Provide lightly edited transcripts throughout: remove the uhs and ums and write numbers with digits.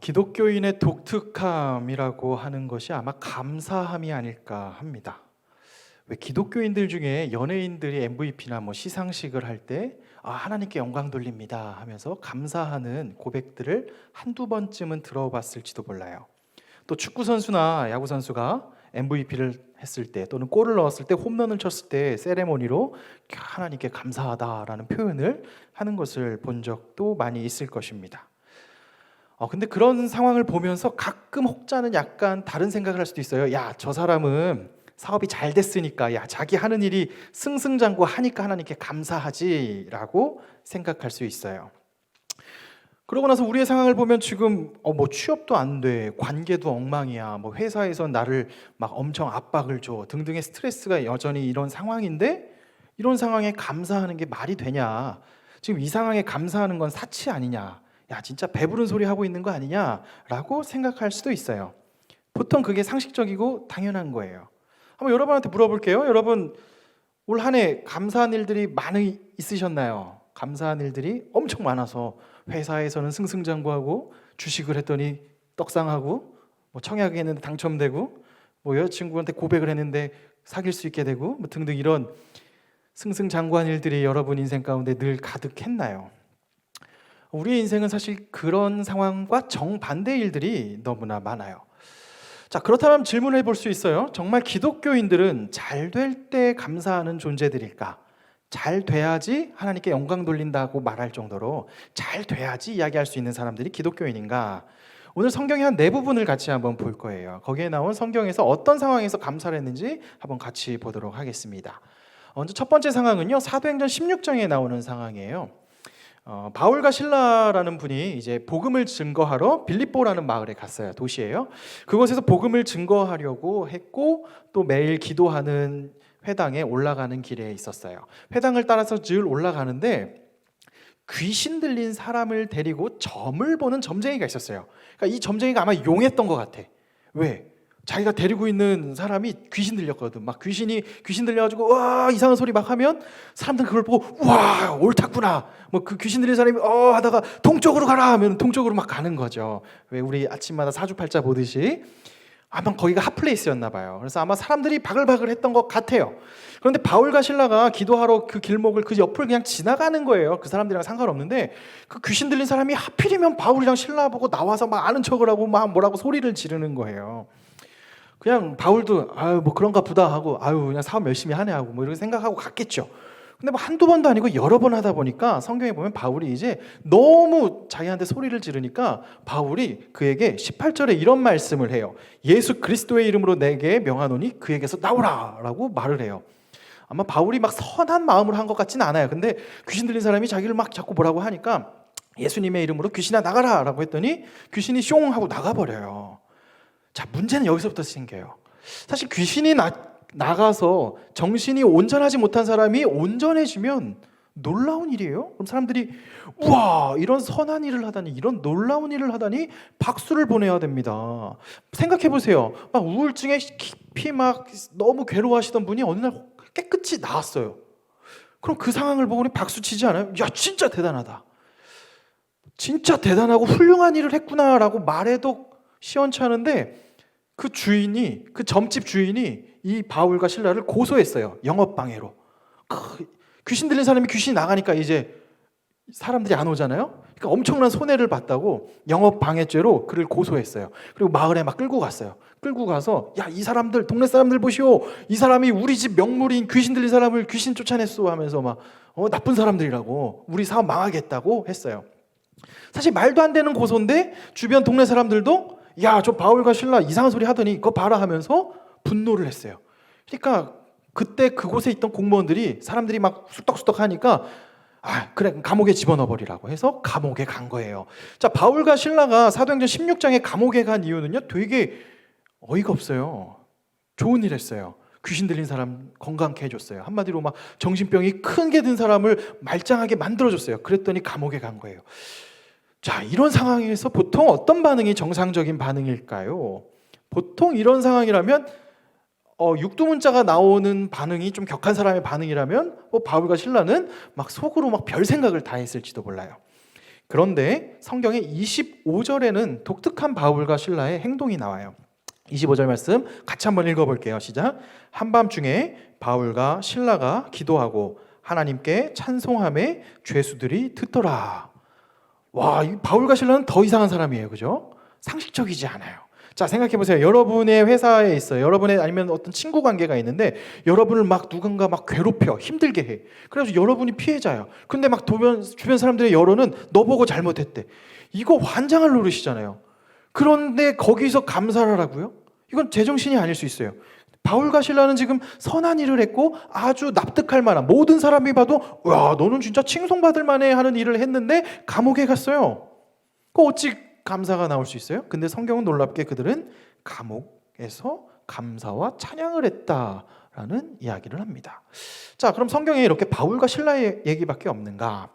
기독교인의 독특함이라고 하는 것이 아마 감사함이 아닐까 합니다. 왜 기독교인들 중에 연예인들이 MVP나 시상식을 할 때 하나님께 영광 돌립니다 하면서 감사하는 고백들을 한두 번쯤은 들어봤을지도 몰라요. 또 축구 선수나 야구 선수가 MVP를 했을 때 또는 골을 넣었을 때 홈런을 쳤을 때 세레모니로 하나님께 감사하다라는 표현을 하는 것을 본 적도 많이 있을 것입니다. 근데 그런 상황을 보면서 가끔 혹자는 약간 다른 생각을 할 수도 있어요. 야, 저 사람은 사업이 잘 됐으니까, 야, 자기 하는 일이 승승장구하니까 하나님께 감사하지라고 생각할 수 있어요. 그러고 나서 우리의 상황을 보면 지금 취업도 안 돼, 관계도 엉망이야, 회사에서 나를 막 엄청 압박을 줘 등등의 스트레스가 여전히 이런 상황인데, 이런 상황에 감사하는 게 말이 되냐? 지금 이 상황에 감사하는 건 사치 아니냐? 야, 진짜 배부른 소리 하고 있는 거 아니냐라고 생각할 수도 있어요. 보통 그게 상식적이고 당연한 거예요. 한번 여러분한테 물어볼게요. 여러분, 올 한 해 감사한 일들이 많이 있으셨나요? 감사한 일들이 엄청 많아서 회사에서는 승승장구하고, 주식을 했더니 떡상하고, 청약을 했는데 당첨되고, 여자친구한테 고백을 했는데 사귈 수 있게 되고, 등등 이런 승승장구한 일들이 여러분 인생 가운데 늘 가득했나요? 우리의 인생은 사실 그런 상황과 정반대의 일들이 너무나 많아요. 자, 그렇다면 질문을 해볼 수 있어요. 정말 기독교인들은 잘 될 때 감사하는 존재들일까? 잘 돼야지 하나님께 영광 돌린다고 말할 정도로 잘 돼야지 이야기할 수 있는 사람들이 기독교인인가? 오늘 성경의 한 네 부분을 같이 한번 볼 거예요. 거기에 나온 성경에서 어떤 상황에서 감사를 했는지 한번 같이 보도록 하겠습니다. 먼저 첫 번째 상황은요, 사도행전 16장에 나오는 상황이에요. 바울과 실라라는 분이 이제 복음을 증거하러 빌립보라는 마을에 갔어요. 도시예요. 그곳에서 복음을 증거하려고 했고, 또 매일 기도하는 회당에 올라가는 길에 있었어요. 회당을 따라서 늘 올라가는데 귀신 들린 사람을 데리고 점을 보는 점쟁이가 있었어요. 그러니까 이 점쟁이가 아마 용했던 것 같아. 왜? 자기가 데리고 있는 사람이 귀신 들렸거든. 막 귀신 들려가지고 와, 이상한 소리 막 하면 사람들은 그걸 보고 와, 옳았구나. 그 귀신 들린 사람이 하다가 동쪽으로 가라 하면 동쪽으로 막 가는 거죠. 왜 우리 아침마다 사주팔자 보듯이 아마 거기가 핫플레이스였나 봐요. 그래서 아마 사람들이 바글바글 했던 것 같아요. 그런데 바울과 실라가 기도하러 그 길목을 그 옆을 그냥 지나가는 거예요. 그 사람들이랑 상관없는데 그 귀신 들린 사람이 하필이면 바울이랑 실라 보고 나와서 막 아는 척을 하고 막 뭐라고 소리를 지르는 거예요. 그냥 바울도 그런가 보다 하고 그냥 사업 열심히 하네 하고 이렇게 생각하고 갔겠죠. 근데 한두 번도 아니고 여러 번 하다 보니까 성경에 보면 바울이 이제 너무 자기한테 소리를 지르니까 바울이 그에게 18절에 이런 말씀을 해요. 예수 그리스도의 이름으로 내게 명하노니 그에게서 나오라 라고 말을 해요. 아마 바울이 막 선한 마음으로 한 것 같지는 않아요. 근데 귀신 들린 사람이 자기를 막 자꾸 뭐라고 하니까 예수님의 이름으로 귀신아 나가라 라고 했더니 귀신이 숑 하고 나가버려요. 자, 문제는 여기서부터 생겨요. 사실 귀신이 나가서 정신이 온전하지 못한 사람이 온전해지면 놀라운 일이에요. 그럼 사람들이 우와, 이런 선한 일을 하다니, 이런 놀라운 일을 하다니 박수를 보내야 됩니다. 생각해 보세요. 막 우울증에 깊이 막 너무 괴로워하시던 분이 어느 날 깨끗이 나았어요. 그럼 그 상황을 보고 우리 박수 치지 않아요? 야, 진짜 대단하다. 진짜 대단하고 훌륭한 일을 했구나라고 말해도 시원찮은데 그 점집 주인이 이 바울과 실라를 고소했어요. 영업방해로. 귀신 들린 사람이 귀신이 나가니까 이제 사람들이 안 오잖아요. 그러니까 엄청난 손해를 봤다고 영업방해죄로 그를 고소했어요. 그리고 마을에 막 끌고 갔어요. 끌고 가서 야, 이 사람들, 동네 사람들 보시오. 이 사람이 우리 집 명물인 귀신 들린 사람을 귀신 쫓아냈어 하면서 막 나쁜 사람들이라고, 우리 사업 망하겠다고 했어요. 사실 말도 안 되는 고소인데 주변 동네 사람들도 야, 저 바울과 실라 이상한 소리 하더니 그거 봐라 하면서 분노를 했어요. 그러니까 그때 그곳에 있던 공무원들이 사람들이 막 쑥덕쑥덕 하니까 그래, 감옥에 집어넣어버리라고 해서 감옥에 간 거예요. 자, 바울과 실라가 사도행전 16장에 감옥에 간 이유는요, 되게 어이가 없어요. 좋은 일 했어요. 귀신 들린 사람 건강케 해줬어요. 한마디로 막 정신병이 큰 게 든 사람을 말짱하게 만들어줬어요. 그랬더니 감옥에 간 거예요. 자, 이런 상황에서 보통 어떤 반응이 정상적인 반응일까요? 보통 이런 상황이라면 육두문자가 나오는 반응이 좀 격한 사람의 반응이라면 바울과 실라는 막 속으로 막 별 생각을 다 했을지도 몰라요. 그런데 성경의 25절에는 독특한 바울과 실라의 행동이 나와요. 25절 말씀 같이 한번 읽어볼게요. 시작. 한밤중에 바울과 실라가 기도하고 하나님께 찬송함에 죄수들이 듣더라. 와, 이 바울과 실라는 더 이상한 사람이에요. 그죠? 상식적이지 않아요. 자, 생각해 보세요. 여러분의 회사에 있어요. 여러분의 아니면 어떤 친구 관계가 있는데 여러분을 막 누군가 막 괴롭혀 힘들게 해. 그래서 여러분이 피해자야. 근데 막 주변 사람들의 여론은 너 보고 잘못했대. 이거 환장할 노릇이잖아요. 그런데 거기서 감사를 하라고요? 이건 제정신이 아닐 수 있어요. 바울과 실라는 지금 선한 일을 했고 아주 납득할 만한, 모든 사람이 봐도 와, 너는 진짜 칭송받을 만해 하는 일을 했는데 감옥에 갔어요. 그 어찌 감사가 나올 수 있어요? 근데 성경은 놀랍게 그들은 감옥에서 감사와 찬양을 했다라는 이야기를 합니다. 자, 그럼 성경에 이렇게 바울과 실라의 얘기밖에 없는가?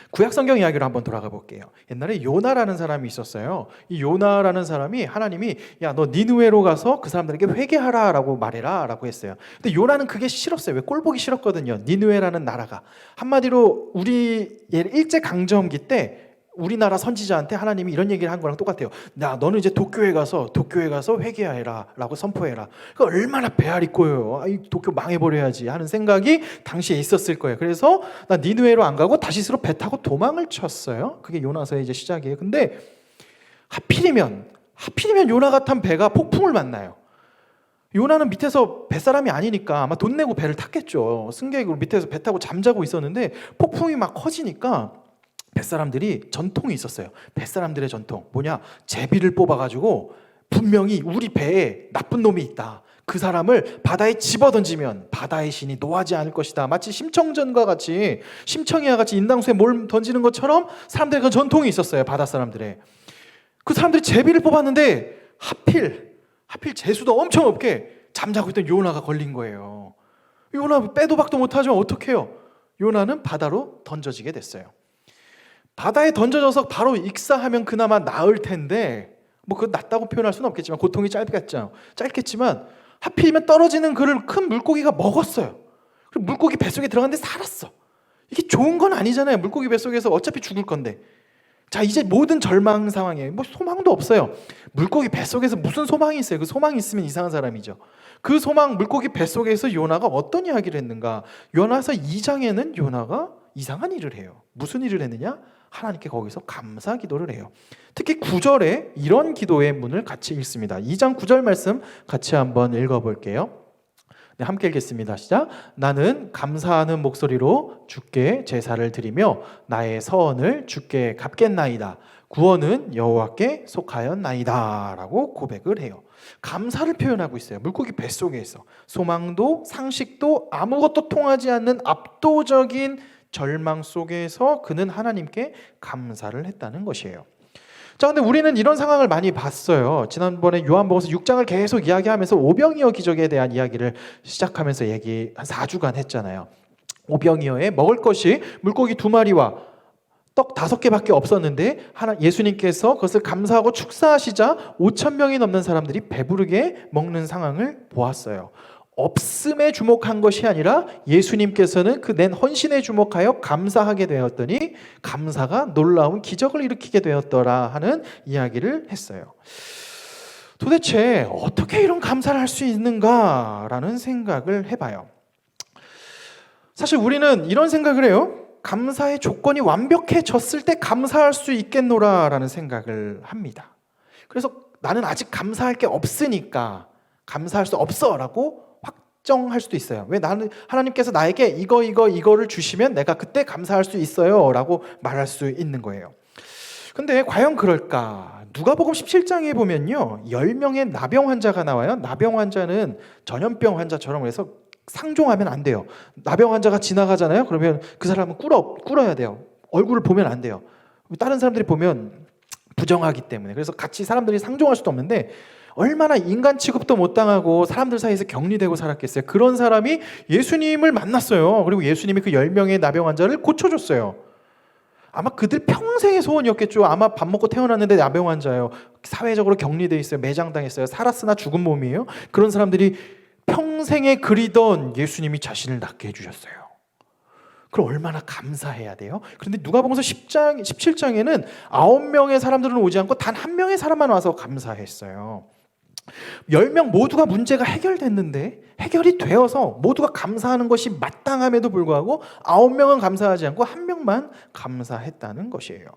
구약 성경 이야기로 한번 돌아가 볼게요. 옛날에 요나라는 사람이 있었어요. 이 요나라는 사람이 하나님이 야, 너 니느웨로 가서 그 사람들에게 회개하라라고 말해라라고 했어요. 근데 요나는 그게 싫었어요. 왜? 꼴 보기 싫었거든요. 니느웨라는 나라가. 한마디로 우리 일제 강점기 때 우리나라 선지자한테 하나님이 이런 얘기를 한 거랑 똑같아요. 야, 너는 이제 도쿄에 가서 회개하라 라고 선포해라. 그 얼마나 배알이 꼬여요. 이 도쿄 망해버려야지 하는 생각이 당시에 있었을 거예요. 그래서 나 니느웨로 안 가고 다시스로 배 타고 도망을 쳤어요. 그게 요나서의 이제 시작이에요. 근데 하필이면 요나가 탄 배가 폭풍을 만나요. 요나는 밑에서 뱃사람이 아니니까 아마 돈 내고 배를 탔겠죠. 승객으로 밑에서 배 타고 잠자고 있었는데 폭풍이 막 커지니까 뱃사람들이 전통이 있었어요. 뱃사람들의 전통 뭐냐? 제비를 뽑아가지고 분명히 우리 배에 나쁜 놈이 있다. 그 사람을 바다에 집어던지면 바다의 신이 노하지 않을 것이다. 마치 심청전과 같이, 심청이와 같이 인당수에 뭘 던지는 것처럼 사람들의 그 전통이 있었어요. 바다 사람들의. 그 사람들이 제비를 뽑았는데 하필 재수도 엄청 없게 잠자고 있던 요나가 걸린 거예요. 요나 빼도 박도 못하지만 어떡해요? 요나는 바다로 던져지게 됐어요. 바다에 던져져서 바로 익사하면 그나마 나을 텐데 뭐 그건 낫다고 표현할 수는 없겠지만 고통이 짧겠지만 하필이면 떨어지는 그를 큰 물고기가 먹었어요. 그리고 물고기 뱃속에 들어갔는데 살았어. 이게 좋은 건 아니잖아요. 물고기 뱃속에서 어차피 죽을 건데. 자, 이제 모든 절망 상황이에요. 뭐 소망도 없어요. 물고기 뱃속에서 무슨 소망이 있어요? 그 소망이 있으면 이상한 사람이죠. 그 소망, 물고기 뱃속에서 요나가 어떤 이야기를 했는가? 요나서 2장에는 요나가 이상한 일을 해요. 무슨 일을 했느냐? 하나님께 거기서 감사 기도를 해요. 특히 9절에 이런 기도의 문을 같이 읽습니다. 2장 9절 말씀 같이 한번 읽어볼게요. 네, 함께 읽겠습니다. 시작. 나는 감사하는 목소리로 주께 제사를 드리며 나의 서원을 주께 갚겠나이다. 구원은 여호와께 속하였나이다 라고 고백을 해요. 감사를 표현하고 있어요. 물고기 뱃속에서 소망도 상식도 아무것도 통하지 않는 압도적인 절망 속에서 그는 하나님께 감사를 했다는 것이에요. 자, 근데 우리는 이런 상황을 많이 봤어요. 지난번에 요한복음서 6장을 계속 이야기하면서 오병이어 기적에 대한 이야기를 시작하면서 한 4주간 했잖아요. 오병이어에 먹을 것이 물고기 2마리와 떡 5개밖에 없었는데 예수님께서 그것을 감사하고 축사하시자 5,000명이 넘는 사람들이 배부르게 먹는 상황을 보았어요. 없음에 주목한 것이 아니라 예수님께서는 그 낸 헌신에 주목하여 감사하게 되었더니 감사가 놀라운 기적을 일으키게 되었더라 하는 이야기를 했어요. 도대체 어떻게 이런 감사를 할 수 있는가라는 생각을 해봐요. 사실 우리는 이런 생각을 해요. 감사의 조건이 완벽해졌을 때 감사할 수 있겠노라라는 생각을 합니다. 그래서 나는 아직 감사할 게 없으니까 감사할 수 없어라고 확정할 수도 있어요. 왜? 나는 하나님께서 나에게 이거를 주시면 내가 그때 감사할 수 있어요 라고 말할 수 있는 거예요. 근데 과연 그럴까? 누가복음 17장에 보면요 10명의 나병 환자가 나와요. 나병 환자는 전염병 환자처럼 해서 상종하면 안 돼요. 나병 환자가 지나가잖아요. 그러면 그 사람은 꿇어야 돼요. 얼굴을 보면 안 돼요. 다른 사람들이 보면 부정하기 때문에. 그래서 같이 사람들이 상종할 수도 없는데 얼마나 인간 취급도 못 당하고 사람들 사이에서 격리되고 살았겠어요. 그런 사람이 예수님을 만났어요. 그리고 예수님이 그 10명의 나병 환자를 고쳐줬어요. 아마 그들 평생의 소원이었겠죠. 아마 밥 먹고 태어났는데 나병 환자예요. 사회적으로 격리돼 있어요. 매장당했어요. 살았으나 죽은 몸이에요. 그런 사람들이 평생에 그리던 예수님이 자신을 낫게 해주셨어요. 그럼 얼마나 감사해야 돼요? 그런데 누가복음서 10장, 17장에는 9명의 사람들은 오지 않고 단 한 명의 사람만 와서 감사했어요. 10명 모두가 문제가 해결됐는데 해결이 되어서 모두가 감사하는 것이 마땅함에도 불구하고 9명은 감사하지 않고 한 명만 감사했다는 것이에요.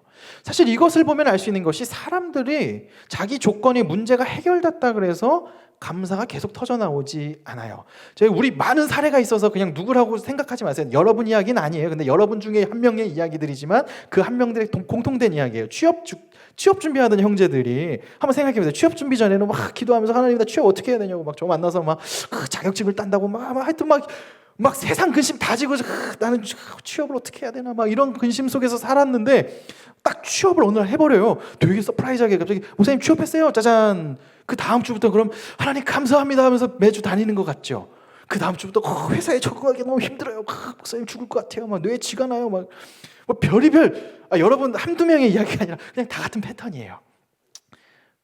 사실 이것을 보면 알 수 있는 것이 사람들이 자기 조건이 문제가 해결됐다 그래서 감사가 계속 터져나오지 않아요. 우리 많은 사례가 있어서 그냥 누구라고 생각하지 마세요. 여러분 이야기는 아니에요. 근데 여러분 중에 한 명의 이야기들이지만 그 한 명들의 공통된 이야기예요. 취업 준비하던 형제들이 한번 생각해보세요. 취업 준비 전에는 막 기도하면서 하나님 나 취업 어떻게 해야 되냐고 막 저 만나서 막 자격증을 딴다고 막 하여튼 막 세상 근심 다 지고 나는 취업을 어떻게 해야 되나 막 이런 근심 속에서 살았는데 딱 취업을 어느 날 해버려요. 되게 서프라이즈하게 갑자기 목사님 취업했어요. 짜잔. 그 다음 주부터 그럼 하나님 감사합니다 하면서 매주 다니는 것 같죠. 그 다음 주부터 회사에 적응하기 너무 힘들어요. 목사님 죽을 것 같아요. 막 뇌에 쥐가 나요. 막 별의별 여러분 한두 명의 이야기가 아니라 그냥 다 같은 패턴이에요.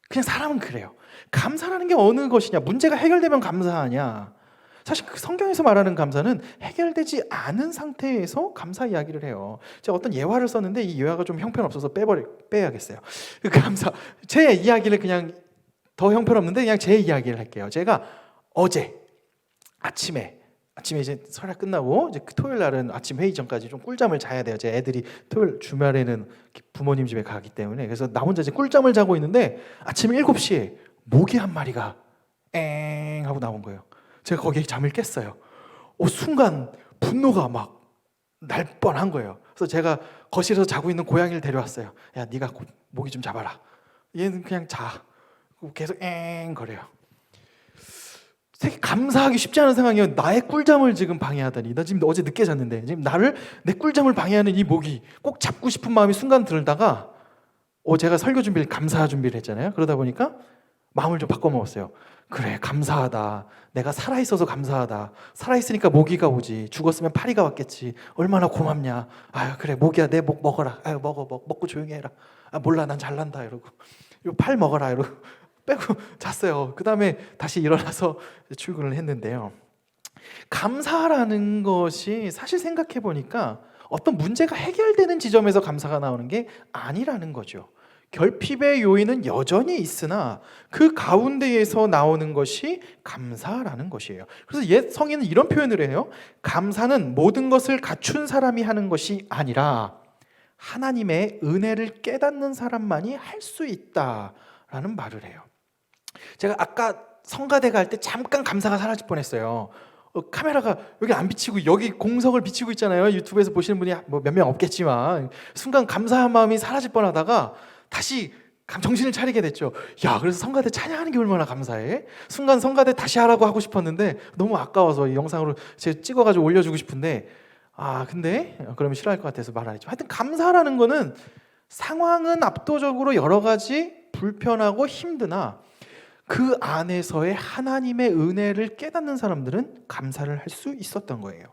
그냥 사람은 그래요. 감사라는 게 어느 것이냐? 문제가 해결되면 감사하냐? 사실 그 성경에서 말하는 감사는 해결되지 않은 상태에서 감사 이야기를 해요. 제가 어떤 예화를 썼는데 이 예화가 좀 형편없어서 빼야겠어요. 그 감사 제 이야기를 그냥 더 형편없는데 그냥 제 이야기를 할게요. 제가 어제 아침에 이제 설날 끝나고 이제 토요일 날은 아침 회의 전까지 좀 꿀잠을 자야 돼요. 제 애들이 토요일 주말에는 부모님 집에 가기 때문에 그래서 나 혼자 이제 꿀잠을 자고 있는데 아침 7시에 모기 한 마리가 엥 하고 나온 거예요. 제가 거기에 잠을 깼어요. 순간 분노가 막 날 뻔한 거예요. 그래서 제가 거실에서 자고 있는 고양이를 데려왔어요. 야, 네가 모기 좀 잡아라. 얘는 그냥 자. 계속 엥 거려요. 되게 감사하기 쉽지 않은 상황이에요. 나의 꿀잠을 지금 방해하다니. 나 지금 어제 늦게 잤는데 지금 내 꿀잠을 방해하는 이 모기 꼭 잡고 싶은 마음이 순간 들다가 제가 설교 준비를 감사 준비를 했잖아요. 그러다 보니까 마음을 좀 바꿔먹었어요. 그래 감사하다. 내가 살아있어서 감사하다. 살아있으니까 모기가 오지. 죽었으면 파리가 왔겠지. 얼마나 고맙냐. 아유 그래 모기야 내 목 먹어라. 아유 먹고 조용히 해라. 몰라 난 잘난다 이러고 요 팔 먹어라 이러고 빼고 잤어요. 그 다음에 다시 일어나서 출근을 했는데요. 감사라는 것이 사실 생각해 보니까 어떤 문제가 해결되는 지점에서 감사가 나오는 게 아니라는 거죠. 결핍의 요인은 여전히 있으나 그 가운데에서 나오는 것이 감사라는 것이에요. 그래서 옛 성인은 이런 표현을 해요. 감사는 모든 것을 갖춘 사람이 하는 것이 아니라 하나님의 은혜를 깨닫는 사람만이 할 수 있다라는 말을 해요. 제가 아까 성가대 갈 때 잠깐 감사가 사라질 뻔했어요. 카메라가 여기 안 비치고 여기 공석을 비치고 있잖아요. 유튜브에서 보시는 분이 뭐 몇 명 없겠지만 순간 감사한 마음이 사라질 뻔하다가 다시 정신을 차리게 됐죠. 야, 그래서 성가대 찬양하는 게 얼마나 감사해. 순간 성가대 다시 하라고 하고 싶었는데 너무 아까워서 이 영상으로 제가 찍어가지고 올려주고 싶은데 근데 그러면 싫어할 것 같아서 말 안 했죠. 하여튼 감사라는 거는 상황은 압도적으로 여러 가지 불편하고 힘드나 그 안에서의 하나님의 은혜를 깨닫는 사람들은 감사를 할 수 있었던 거예요.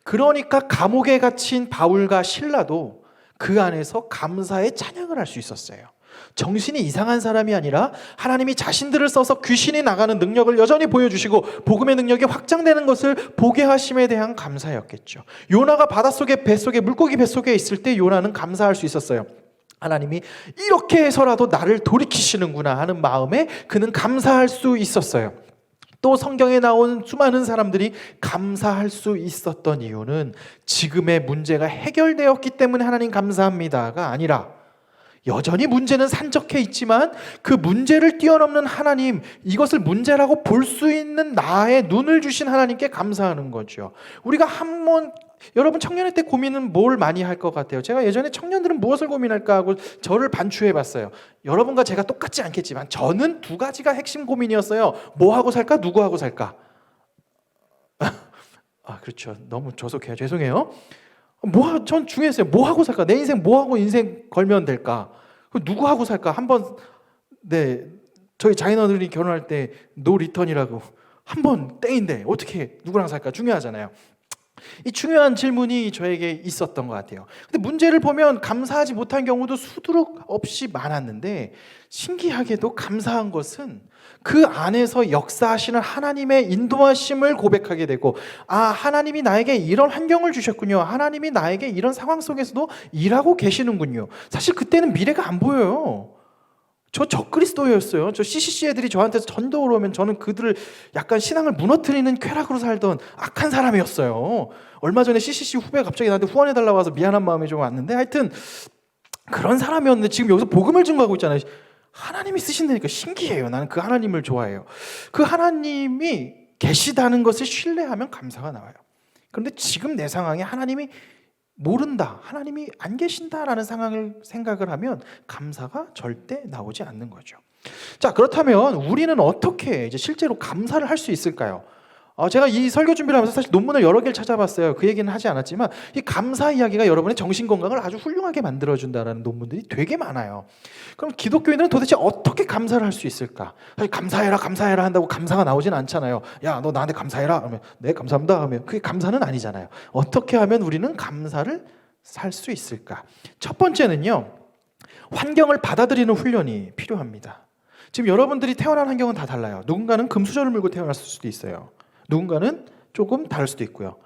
그러니까 감옥에 갇힌 바울과 실라도 그 안에서 감사의 찬양을 할 수 있었어요. 정신이 이상한 사람이 아니라 하나님이 자신들을 써서 귀신이 나가는 능력을 여전히 보여주시고 복음의 능력이 확장되는 것을 보게 하심에 대한 감사였겠죠. 요나가 바닷속에 물고기 뱃속에 있을 때 요나는 감사할 수 있었어요. 하나님이 이렇게 해서라도 나를 돌이키시는구나 하는 마음에 그는 감사할 수 있었어요. 또 성경에 나온 수많은 사람들이 감사할 수 있었던 이유는 지금의 문제가 해결되었기 때문에 하나님 감사합니다가 아니라 여전히 문제는 산적해 있지만 그 문제를 뛰어넘는 하나님, 이것을 문제라고 볼 수 있는 나의 눈을 주신 하나님께 감사하는 거죠. 우리가 여러분 청년회 때 고민은 뭘 많이 할 것 같아요? 제가 예전에 청년들은 무엇을 고민할까 하고 저를 반추해 봤어요. 여러분과 제가 똑같지 않겠지만 저는 두 가지가 핵심 고민이었어요. 뭐 하고 살까? 누구 하고 살까? 그렇죠. 너무 조속해요. 죄송해요. 전 중요했어요. 뭐 하고 살까? 내 인생 뭐 하고 인생 걸면 될까? 누구 하고 살까? 저희 자녀들이 결혼할 때 노 리턴이라고 한번 땡인데 어떻게 누구랑 살까? 중요하잖아요. 이 중요한 질문이 저에게 있었던 것 같아요. 근데 문제를 보면 감사하지 못한 경우도 수두룩 없이 많았는데, 신기하게도 감사한 것은 그 안에서 역사하시는 하나님의 인도하심을 고백하게 되고, 하나님이 나에게 이런 환경을 주셨군요, 하나님이 나에게 이런 상황 속에서도 일하고 계시는군요. 사실 그때는 미래가 안 보여요. 저 적그리스도였어요. 저 CCC 애들이 저한테 전도를 오면 저는 그들을 약간 신앙을 무너뜨리는 쾌락으로 살던 악한 사람이었어요. 얼마 전에 CCC 후배가 갑자기 나한테 후원해달라고 와서 미안한 마음이 좀 왔는데, 하여튼 그런 사람이었는데 지금 여기서 복음을 증거하고 있잖아요. 하나님이 쓰신다니까 신기해요. 나는 그 하나님을 좋아해요. 그 하나님이 계시다는 것을 신뢰하면 감사가 나와요. 그런데 지금 내 상황에 하나님이 모른다, 하나님이 안 계신다라는 상황을 생각을 하면 감사가 절대 나오지 않는 거죠. 자, 그렇다면 우리는 어떻게 이제 실제로 감사를 할 수 있을까요? 제가 이 설교 준비를 하면서 사실 논문을 여러 개를 찾아봤어요. 그 얘기는 하지 않았지만 이 감사 이야기가 여러분의 정신 건강을 아주 훌륭하게 만들어준다라는 논문들이 되게 많아요. 그럼 기독교인들은 도대체 어떻게 감사를 할 수 있을까? 사실 감사해라 감사해라 한다고 감사가 나오진 않잖아요. 야, 너 나한테 감사해라 하면 네 감사합니다 하면 그게 감사는 아니잖아요. 어떻게 하면 우리는 감사를 할 수 있을까? 첫 번째는요, 환경을 받아들이는 훈련이 필요합니다. 지금 여러분들이 태어난 환경은 다 달라요. 누군가는 금수저를 물고 태어났을 수도 있어요. 누군가는 조금 다를 수도 있고요.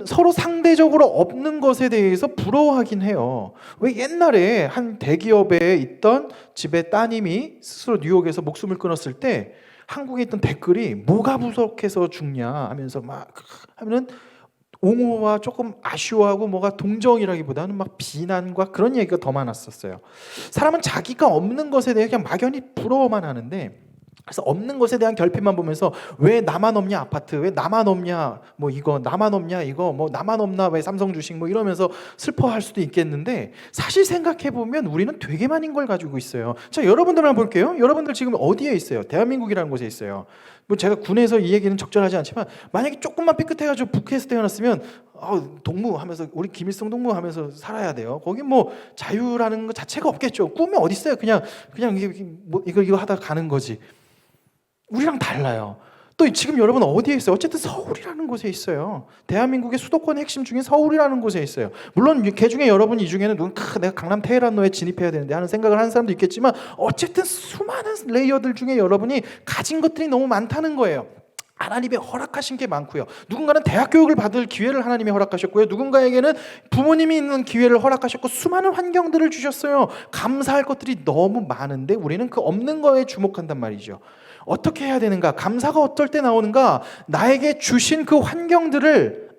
서로 상대적으로 없는 것에 대해서 부러워하긴 해요. 왜 옛날에 한 대기업에 있던 집의 따님이 스스로 뉴욕에서 목숨을 끊었을 때 한국에 있던 댓글이 뭐가 부족해서 죽냐 하면서 막 하면은 옹호와 조금 아쉬워하고 뭐가 동정이라기보다는 막 비난과 그런 얘기가 더 많았었어요. 사람은 자기가 없는 것에 대해 그냥 막연히 부러워만 하는데, 그래서 없는 것에 대한 결핍만 보면서 왜 나만 없냐 아파트, 왜 나만 없냐 뭐 이거, 나만 없냐 이거, 뭐 나만 없나 왜 삼성 주식 뭐 이러면서 슬퍼할 수도 있겠는데, 사실 생각해 보면 우리는 되게 많은 걸 가지고 있어요. 자, 여러분들만 볼게요. 여러분들 지금 어디에 있어요? 대한민국이라는 곳에 있어요. 뭐 제가 군에서 이 얘기는 적절하지 않지만 만약에 조금만 삐끗해가지고 북해에서 태어났으면 동무하면서 우리 김일성 동무하면서 살아야 돼요. 거기 뭐 자유라는 것 자체가 없겠죠. 꿈이 어디 있어요? 그냥 이거 하다 가는 거지. 우리랑 달라요. 또 지금 여러분 어디에 있어요? 어쨌든 서울이라는 곳에 있어요. 대한민국의 수도권의 핵심 중에 서울이라는 곳에 있어요. 물론 그 중에 여러분 이 중에는 내가 강남 테헤란로에 진입해야 되는데 하는 생각을 하는 사람도 있겠지만, 어쨌든 수많은 레이어들 중에 여러분이 가진 것들이 너무 많다는 거예요. 하나님이 허락하신 게 많고요. 누군가는 대학 교육을 받을 기회를 하나님이 허락하셨고요. 누군가에게는 부모님이 있는 기회를 허락하셨고 수많은 환경들을 주셨어요. 감사할 것들이 너무 많은데 우리는 그 없는 거에 주목한단 말이죠. 어떻게 해야 되는가? 감사가 어떨 때 나오는가? 나에게 주신 그 환경들을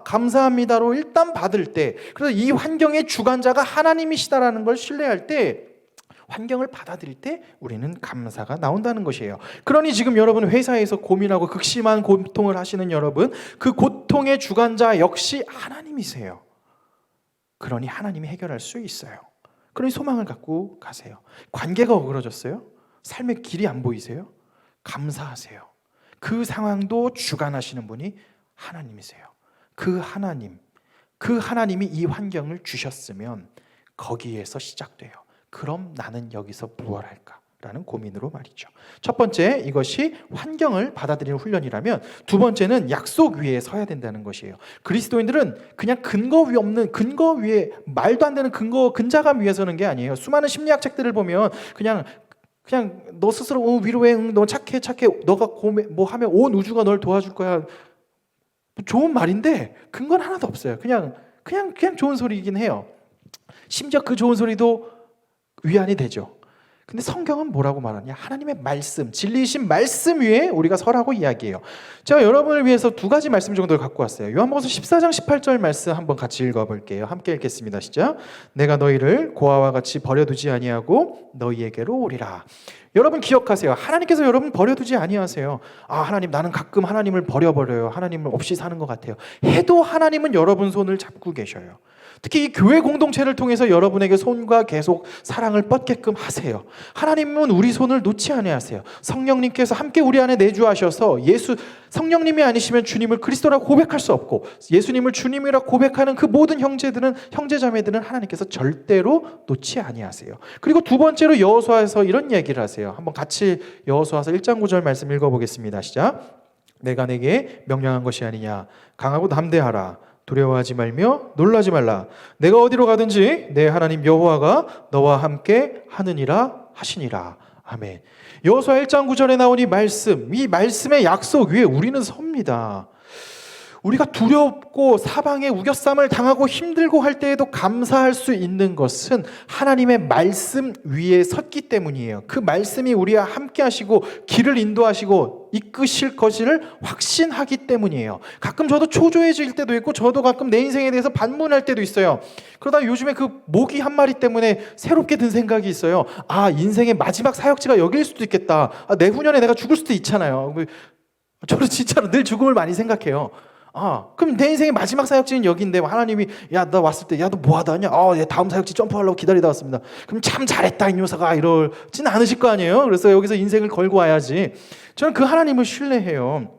감사합니다로 일단 받을 때, 그래서 이 환경의 주관자가 하나님이시다라는 걸 신뢰할 때, 환경을 받아들일 때 우리는 감사가 나온다는 것이에요. 그러니 지금 여러분 회사에서 고민하고 극심한 고통을 하시는 여러분, 그 고통의 주관자 역시 하나님이세요. 그러니 하나님이 해결할 수 있어요. 그러니 소망을 갖고 가세요. 관계가 어그러졌어요? 삶의 길이 안 보이세요? 감사하세요. 그 상황도 주관하시는 분이 하나님이세요. 그 하나님이 이 환경을 주셨으면 거기에서 시작돼요. 그럼 나는 여기서 무엇을 할까? 라는 고민으로 말이죠. 첫 번째, 이것이 환경을 받아들이는 훈련이라면, 두 번째는 약속 위에 서야 된다는 것이에요. 그리스도인들은 그냥 근거 위에 말도 안 되는 근자감 위에 서는 게 아니에요. 수많은 심리학 책들을 보면 그냥 너 스스로 위로해, 너 착해, 너가 뭐 하면 온 우주가 널 도와줄 거야. 좋은 말인데 근거는 하나도 없어요. 그냥 좋은 소리이긴 해요. 심지어 그 좋은 소리도 위안이 되죠. 근데 성경은 뭐라고 말하냐? 하나님의 말씀, 진리이신 말씀 위에 우리가 서라고 이야기해요. 제가 여러분을 위해서 두 가지 말씀 정도를 갖고 왔어요. 요한복음 14장 18절 말씀 한번 같이 읽어볼게요. 함께 읽겠습니다. 시작. 내가 너희를 고아와 같이 버려두지 아니하고 너희에게로 오리라. 여러분 기억하세요. 하나님께서 여러분 버려두지 아니하세요. 하나님, 나는 가끔 하나님을 버려버려요. 하나님을 없이 사는 것 같아요. 해도 하나님은 여러분 손을 잡고 계셔요. 특히 이 교회 공동체를 통해서 여러분에게 손과 계속 사랑을 뻗게끔 하세요. 하나님은 우리 손을 놓지 아니하세요. 성령님께서 함께 우리 안에 내주하셔서 성령님이 아니시면 주님을 그리스도라고 고백할 수 없고, 예수님을 주님이라 고백하는 그 모든 형제자매들은 하나님께서 절대로 놓지 아니하세요. 그리고 두 번째로 여호수아에서 이런 얘기를 하세요. 한번 같이 여호수아서 1장 9절 말씀 읽어보겠습니다. 시작. 내가 내게 명령한 것이 아니냐. 강하고 담대하라. 두려워하지 말며 놀라지 말라. 내가 어디로 가든지 내 하나님 여호와가 너와 함께 하느니라 하시니라. 아멘. 여호수아 1장 9절에 나온 이 말씀의 약속 위에 우리는 섭니다. 우리가 두렵고 사방에 우겨쌈을 당하고 힘들고 할 때에도 감사할 수 있는 것은 하나님의 말씀 위에 섰기 때문이에요. 그 말씀이 우리와 함께 하시고 길을 인도하시고 이끄실 것을 확신하기 때문이에요. 가끔 저도 초조해질 때도 있고 저도 가끔 내 인생에 대해서 반문할 때도 있어요. 그러다 요즘에 그 모기 한 마리 때문에 새롭게 든 생각이 있어요. 아, 인생의 마지막 사역지가 여기일 수도 있겠다. 아, 내후년에 내가 죽을 수도 있잖아요. 저는 진짜로 늘 죽음을 많이 생각해요. 그럼 내 인생의 마지막 사역지는 여기인데 하나님이 야, 나 왔을 때 야, 너 뭐 하다 하냐? 얘 다음 사역지 점프하려고 기다리다 왔습니다. 그럼 참 잘했다 이 녀석아 이러진 않으실 거 아니에요? 그래서 여기서 인생을 걸고 와야지. 저는 그 하나님을 신뢰해요.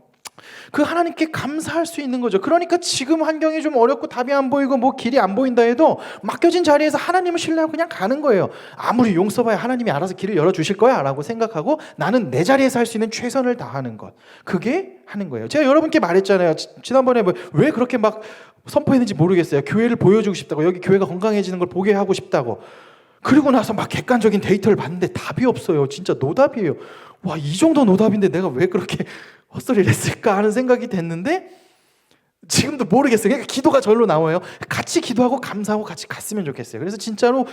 그 하나님께 감사할 수 있는 거죠. 그러니까 지금 환경이 좀 어렵고 답이 안 보이고 뭐 길이 안 보인다 해도 맡겨진 자리에서 하나님을 신뢰하고 그냥 가는 거예요. 아무리 용 써봐야 하나님이 알아서 길을 열어주실 거야 라고 생각하고 나는 내 자리에서 할 수 있는 최선을 다하는 것, 그게 하는 거예요. 제가 여러분께 말했잖아요. 지난번에 왜 그렇게 막 선포했는지 모르겠어요. 교회를 보여주고 싶다고, 여기 교회가 건강해지는 걸 보게 하고 싶다고. 그리고 나서 막 객관적인 데이터를 봤는데 답이 없어요. 진짜 노답이에요. 와, 이 정도 노답인데 내가 왜 그렇게 헛소리를 했을까 하는 생각이 됐는데 지금도 모르겠어요. 그러니까 기도가 절로 나와요. 같이 기도하고 감사하고 같이 갔으면 좋겠어요. 그래서 진짜로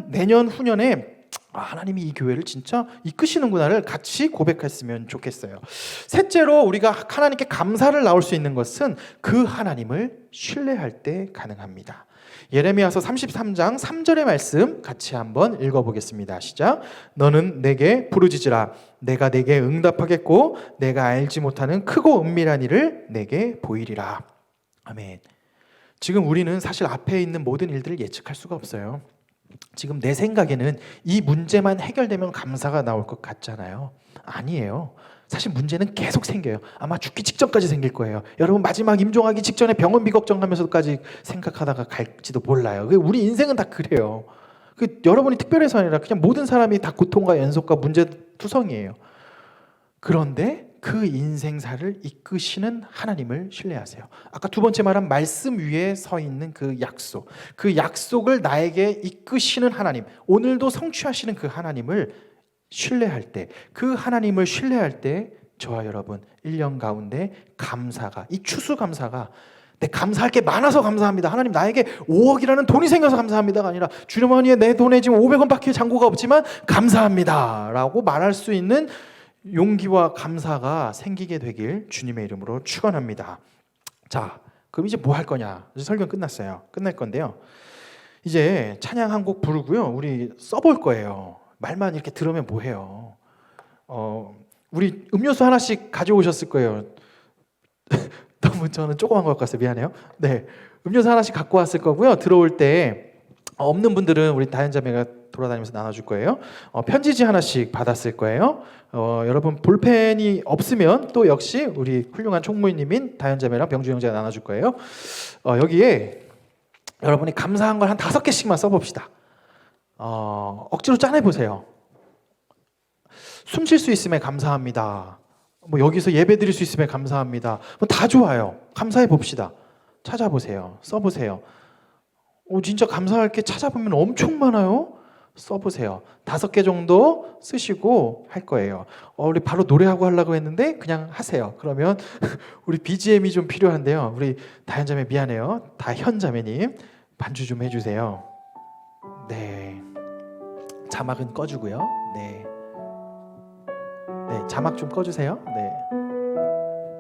내년 후년에 하나님이 이 교회를 진짜 이끄시는구나를 같이 고백했으면 좋겠어요. 셋째로 우리가 하나님께 감사를 나올 수 있는 것은 그 하나님을 신뢰할 때 가능합니다. 예레미야서 33장 3절의 말씀 같이 한번 읽어보겠습니다. 시작. 너는 내게 부르짖으라. 내가 내게 응답하겠고 내가 알지 못하는 크고 은밀한 일을 내게 보이리라. 아멘. 지금 우리는 사실 앞에 있는 모든 일들을 예측할 수가 없어요. 지금 내 생각에는 이 문제만 해결되면 감사가 나올 것 같잖아요. 아니에요. 사실 문제는 계속 생겨요. 아마 죽기 직전까지 생길 거예요. 여러분 마지막 임종하기 직전에 병원비 걱정하면서까지 생각하다가 갈지도 몰라요. 우리 인생은 다 그래요. 여러분이 특별해서 아니라 그냥 모든 사람이 다 고통과 연속과 문제투성이에요. 그런데 그 인생사를 이끄시는 하나님을 신뢰하세요. 아까 두 번째 말한 말씀 위에 서 있는 그 약속을 나에게 이끄시는 하나님, 오늘도 성취하시는 그 하나님을 신뢰할 때, 그 하나님을 신뢰할 때 저와 여러분 1년 가운데 감사가, 이 추수감사가 내 감사할 게 많아서 감사합니다. 하나님 나에게 5억이라는 돈이 생겨서 감사합니다가 아니라 주머니에 내 돈에 지금 500원밖에 잔고가 없지만 감사합니다 라고 말할 수 있는 용기와 감사가 생기게 되길 주님의 이름으로 축원합니다. 자, 그럼 이제 뭐 할 거냐? 이제 설교 끝났어요. 끝날 건데요. 이제 찬양 한 곡 부르고요. 우리 써볼 거예요. 말만 이렇게 들으면 뭐해요. 우리 음료수 하나씩 가져오셨을 거예요. 너무 저는 조그만 것 같아서 미안해요. 네, 음료수 하나씩 갖고 왔을 거고요. 들어올 때 없는 분들은 우리 다현자매가 돌아다니면서 나눠줄 거예요. 편지지 하나씩 받았을 거예요. 여러분 볼펜이 없으면 또 역시 우리 훌륭한 총무님인 다현자매랑 병주 형제가 나눠줄 거예요. 여기에 여러분이 감사한 걸 한 5개씩만 써봅시다. 억지로 짜내보세요. 숨 쉴 수 있음에 감사합니다. 뭐 여기서 예배 드릴 수 있음에 감사합니다. 뭐 다 좋아요. 감사해 봅시다. 찾아보세요. 써보세요. 진짜 감사할 게 찾아보면 엄청 많아요. 써보세요. 5개 정도 쓰시고 할 거예요. 우리 바로 노래하고 하려고 했는데 그냥 하세요. 그러면 우리 BGM이 좀 필요한데요. 우리 다현자매 미안해요. 다현자매님 반주 좀 해주세요. 네, 자막은 꺼주고요. 네, 자막 좀 꺼주세요. 네.